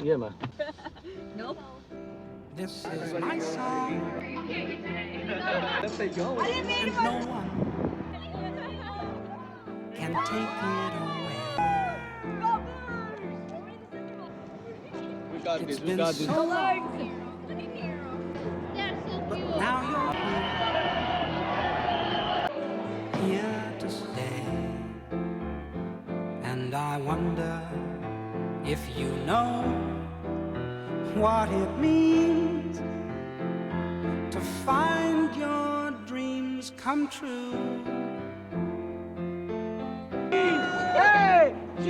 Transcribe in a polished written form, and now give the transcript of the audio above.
Iya mah. Nope. This is my song, Let's say go. and no one can take it away. We got It's this. We been got this. so long, That's so but cute. now you're here to stay. And I wonder if you know what it means to find your dreams come true. Hey, G.